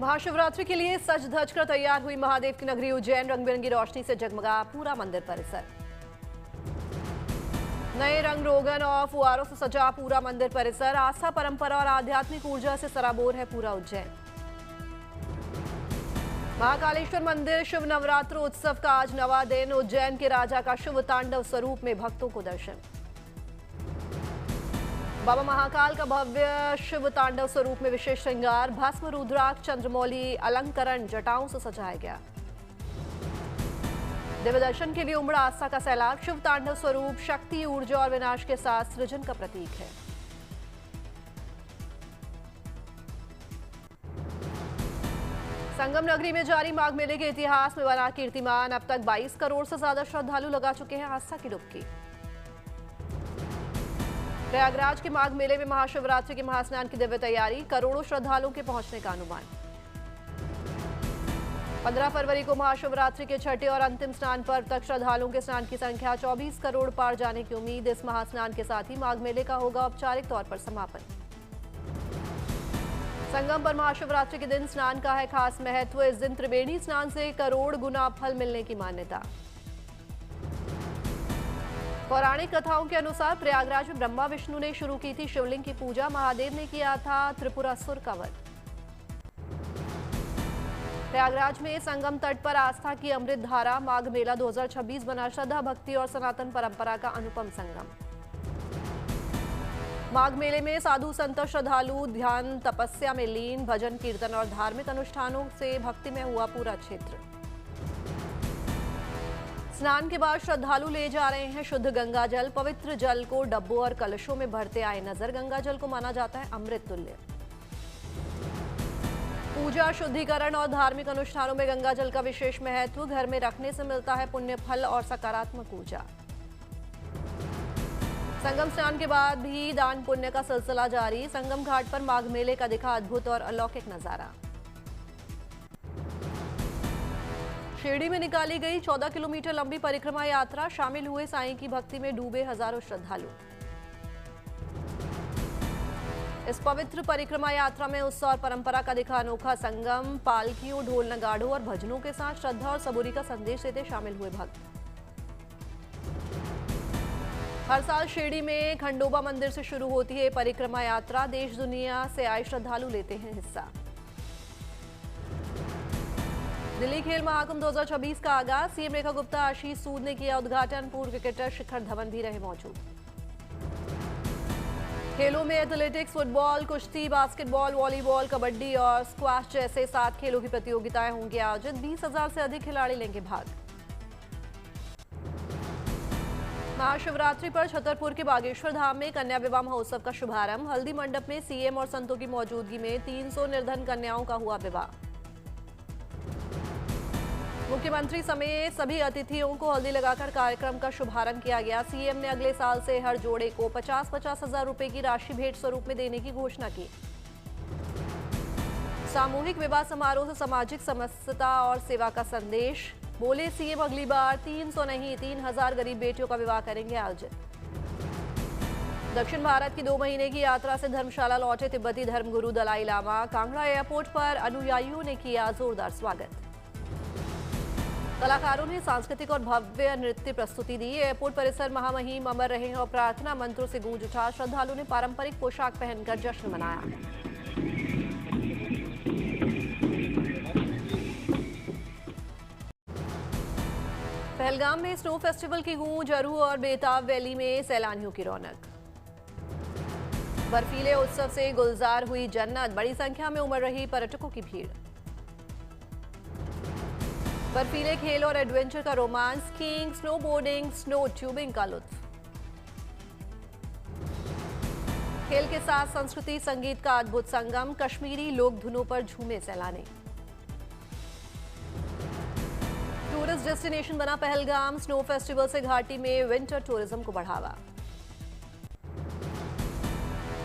महाशिवरात्रि के लिए सज धज कर तैयार हुई महादेव की नगरी उज्जैन। रंग बिरंगी रोशनी से जगमगा पूरा मंदिर परिसर। नए रंग रोगन और फुआरों से सजा पूरा मंदिर परिसर। आस्था, परंपरा और आध्यात्मिक ऊर्जा से सराबोर है पूरा उज्जैन। महाकालेश्वर मंदिर शिव नवरात्र उत्सव का आज नवा दिन। उज्जैन के राजा का शिव तांडव स्वरूप में भक्तों को दर्शन। बाबा महाकाल का भव्य शिव तांडव स्वरूप में विशेष श्रृंगार। भस्म, रुद्राक्ष, चंद्रमौली अलंकरण जटाओं से सजाया गया। दिव्य दर्शन के लिए उमड़ा आस्था का सैलाब। शिव तांडव स्वरूप शक्ति, ऊर्जा और विनाश के साथ सृजन का प्रतीक है। संगम नगरी में जारी माघ मेले के इतिहास में बना कीर्तिमान। अब तक 22 करोड़ से ज्यादा श्रद्धालु लगा चुके हैं आस्था की डुबकी। प्रयागराज के माघ मेले में महाशिवरात्रि के महास्नान की दिव्य तैयारी। करोड़ों श्रद्धालुओं के पहुंचने का अनुमान। 15 फरवरी को महाशिवरात्रि के छठे और अंतिम स्नान पर्व तक श्रद्धालुओं के स्नान की संख्या 24 करोड़ पार जाने की उम्मीद। इस महास्नान के साथ ही माघ मेले का होगा औपचारिक तौर पर समापन। संगम पर महाशिवरात्रि के दिन स्नान का है खास महत्व। इस दिन त्रिवेणी स्नान से करोड़ गुना फल मिलने की मान्यता। पौराणिक कथाओं के अनुसार प्रयागराज में ब्रह्मा विष्णु ने शुरू की थी शिवलिंग की पूजा। महादेव ने किया था त्रिपुरासुर का वध। प्रयागराज में संगम तट पर आस्था की अमृत धारा। माघ मेला 2026 बना श्रद्धा, भक्ति और सनातन परंपरा का अनुपम संगम। माघ मेले में साधु संत श्रद्धालु ध्यान तपस्या में लीन। भजन, कीर्तन और धार्मिक अनुष्ठानों से भक्ति में हुआ पूरा क्षेत्र। स्नान के बाद श्रद्धालु ले जा रहे हैं शुद्ध गंगा जल। पवित्र जल को डब्बों और कलशों में भरते आए नजर। गंगा जल को माना जाता है अमृत तुल्य। पूजा, शुद्धिकरण और धार्मिक अनुष्ठानों में गंगा जल का विशेष महत्व। घर में रखने से मिलता है पुण्य फल और सकारात्मक ऊर्जा। संगम स्नान के बाद भी दान पुण्य का सिलसिला जारी। संगम घाट पर माघ मेले का दिखा अद्भुत और अलौकिक नजारा। शिरडी में निकाली गई 14 किलोमीटर लंबी परिक्रमा यात्रा। शामिल हुए साईं की भक्ति में डूबे हजारों श्रद्धालु। इस पवित्र परिक्रमा यात्रा में उत्सव और परंपरा का दिखा अनोखा संगम। पालकियों, ढोल नगाड़ों और भजनों के साथ श्रद्धा और सबूरी का संदेश देते शामिल हुए भक्त। हर साल शिरडी में खंडोबा मंदिर से शुरू होती है परिक्रमा यात्रा। देश दुनिया से आए श्रद्धालु लेते हैं हिस्सा। दिल्ली खेल महाकुंभ 2026 का आगाज। सीएम रेखा गुप्ता, आशीष सूद ने किया उद्घाटन। पूर्व क्रिकेटर शिखर धवन भी रहे मौजूद। खेलों में एथलेटिक्स, फुटबॉल, कुश्ती, बास्केटबॉल, वॉलीबॉल, कबड्डी और स्क्वैश जैसे 7 खेलों की प्रतियोगिताएं होंगी आयोजित। 20,000 से अधिक खिलाड़ी लेंगे भाग। महाशिवरात्रि पर छतरपुर के बागेश्वर धाम में कन्या विवाह महोत्सव का शुभारंभ। हल्दी मंडप में सीएम और संतों की मौजूदगी में 300 निर्धन कन्याओं का हुआ विवाह। मुख्यमंत्री समेत सभी अतिथियों को हल्दी लगाकर कार्यक्रम का शुभारंभ किया गया। सीएम ने अगले साल से हर जोड़े को 50-50 हजार रुपए की राशि भेंट स्वरूप में देने की घोषणा की। सामूहिक विवाह समारोह से सामाजिक समरसता और सेवा का संदेश। बोले सीएम, अगली बार 300 नहीं 3000 गरीब बेटियों का विवाह करेंगे आयोजित। दक्षिण भारत की 2 महीने की यात्रा से धर्मशाला लौटे तिब्बती धर्मगुरु दलाई लामा। कांगड़ा एयरपोर्ट पर अनुयायियों ने किया जोरदार स्वागत। कलाकारों ने सांस्कृतिक और भव्य नृत्य प्रस्तुति दी। एयरपोर्ट परिसर महामहिम अमर रहे और प्रार्थना मंत्रों से गूंज उठा। श्रद्धालुओं ने पारंपरिक पोशाक पहनकर जश्न मनाया। पहलगाम में स्नो फेस्टिवल की गूंज। अरू और बेताब वैली में सैलानियों की रौनक। बर्फीले उत्सव से गुलजार हुई जन्नत। बड़ी संख्या में उमड़ रही पर्यटकों की भीड़। बर्फीले खेल और एडवेंचर का romance. Skiing, snowboarding, snow tubing का लुत्फ। खेल के साथ संस्कृति संगीत का अद्भुत संगम। कश्मीरी लोक धुनों पर झूमे सैलानी। टूरिस्ट डेस्टिनेशन बना पहलगाम। स्नो फेस्टिवल से घाटी में विंटर टूरिज्म को बढ़ावा।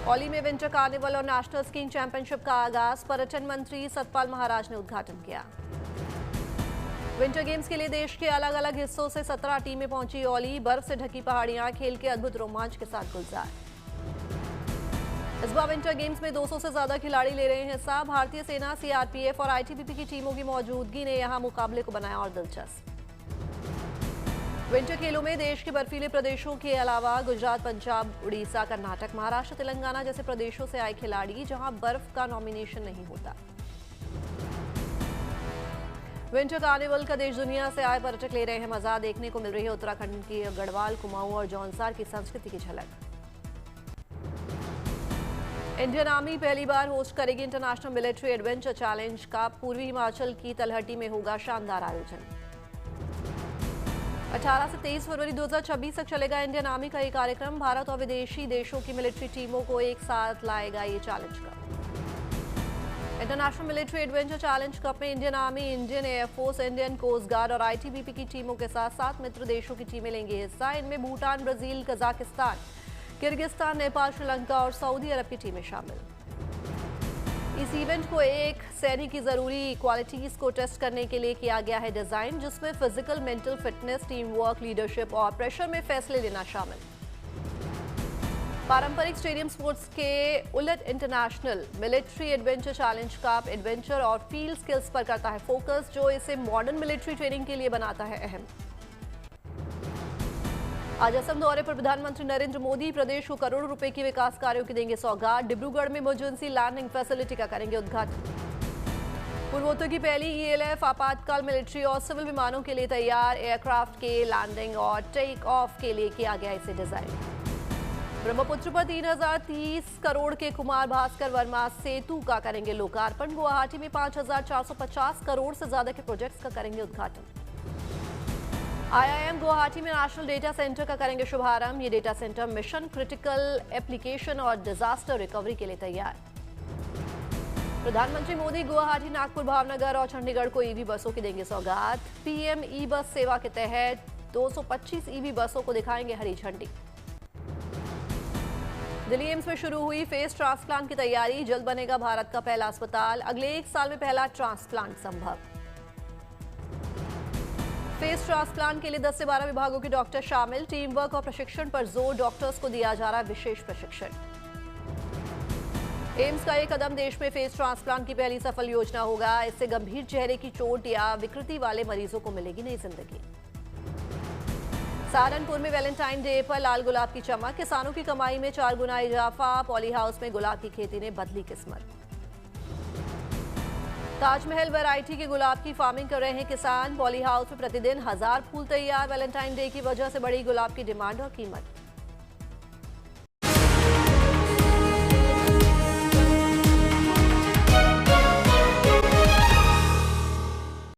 औली में विंटर कार्निवल और नेशनल स्कीइंग चैंपियनशिप का आगाज। पर्यटन मंत्री सतपाल महाराज ने उद्घाटन किया। विंटर गेम्स के लिए देश के अलग अलग हिस्सों से 17 टीमें पहुंची औली। बर्फ से ढकी पहाड़ियां खेल के अद्भुत रोमांच के साथ गुलजार। इस बार विंटर गेम्स में 200 से ज्यादा खिलाड़ी ले रहे हैं हिस्सा। भारतीय सेना, सीआरपीएफ और आईटीबीपी की टीमों की मौजूदगी ने यहां मुकाबले को बनाया और दिलचस्प। विंटर खेलों में देश के बर्फीले प्रदेशों के अलावा गुजरात, पंजाब, उड़ीसा, कर्नाटक, महाराष्ट्र, तेलंगाना जैसे प्रदेशों से आए खिलाड़ी, जहां बर्फ का नॉमिनेशन नहीं होता। विंटर कार्निवल का देश दुनिया से आए पर्यटक ले रहे हैं मजा। देखने को मिल रही है उत्तराखंड की गढ़वाल, कुमाऊं और जौनसार की संस्कृति की झलक। इंडियन आर्मी पहली बार होस्ट करेगी इंटरनेशनल मिलिट्री एडवेंचर चैलेंज का। पूर्वी हिमाचल की तलहटी में होगा शानदार आयोजन। 18 से 23 फरवरी 2026 तक चलेगा इंडियन आर्मी का ये कार्यक्रम। भारत और विदेशी देशों की मिलिट्री टीमों को एक साथ लाएगा ये challenge cup. International military adventure challenge cup में Indian army, Indian air force, Indian coast guard और आईटीबीपी की टीमों के साथ 7 मित्र देशों की टीमें लेंगी हिस्सा। इनमें Bhutan, Brazil, Kazakhstan, Kyrgyzstan, Nepal, Sri Lanka और सऊदी अरब की टीमें शामिल। इस इवेंट को एक सैनिक की जरूरी क्वालिटीज को टेस्ट करने के लिए किया गया है डिजाइन, जिसमें physical, mental fitness, team work, leadership और प्रेशर में फैसले लेना शामिल। पारंपरिक स्टेडियम स्पोर्ट्स के उलट international military adventure challenge cup adventure और फील्ड स्किल्स पर करता है फोकस, जो इसे मॉडर्न मिलिट्री ट्रेनिंग के लिए बनाता है अहम। आज असम दौरे पर प्रधानमंत्री नरेंद्र मोदी प्रदेश को करोड़ों रुपए की विकास कार्यों की देंगे सौगात। डिब्रूगढ़ में इमरजेंसी लैंडिंग फैसिलिटी का करेंगे उद्घाटन। पूर्वोत्तर की पहली ईएलएफ आपातकाल मिलिट्री और सिविल विमानों के लिए तैयार। एयरक्राफ्ट के लैंडिंग और टेक ऑफ के लिए किया गया इसे डिजाइन। ब्रह्मपुत्र पर 3030 करोड़ के कुमार भास्कर वर्मा सेतु का करेंगे लोकार्पण। गुवाहाटी में 5450 करोड़ से ज्यादा के प्रोजेक्ट्स का करेंगे उद्घाटन। आईआईएम गुवाहाटी में नेशनल डेटा सेंटर का करेंगे शुभारंभ। ये data centre mission critical application और डिजास्टर रिकवरी के लिए तैयार। प्रधानमंत्री मोदी गुवाहाटी, नागपुर, भावनगर और चंडीगढ़ को ईवी बसों की देंगे सौगात। पीएम ई बस सेवा के तहत 225 ईवी बसों को दिखाएंगे हरी झंडी। दिल्ली एम्स में शुरू हुई फेस ट्रांसप्लांट की तैयारी। जल्द बनेगा भारत का पहला अस्पताल। अगले 1 साल में पहला ट्रांसप्लांट संभव। फेस ट्रांसप्लांट के लिए 10 से 12 विभागों के डॉक्टर शामिल। टीम वर्क और प्रशिक्षण पर जोर, डॉक्टर्स को दिया जा रहा है विशेष प्रशिक्षण। एम्स का एक कदम देश में फेस ट्रांसप्लांट की पहली सफल योजना होगा। इससे गंभीर चेहरे की चोट या विकृति वाले मरीजों को मिलेगी नई जिंदगी। सहारनपुर में वैलेंटाइन डे पर लाल गुलाब की चमक। किसानों की कमाई में 4 गुना इजाफा। पॉली हाउस में गुलाब की खेती ने बदली किस्मत। ताजमहल वैरायटी के गुलाब की फार्मिंग कर रहे हैं किसान। पॉली हाउस में प्रतिदिन 1000 फूल तैयार। वैलेंटाइन डे की वजह से बढ़ी गुलाब की डिमांड और कीमत।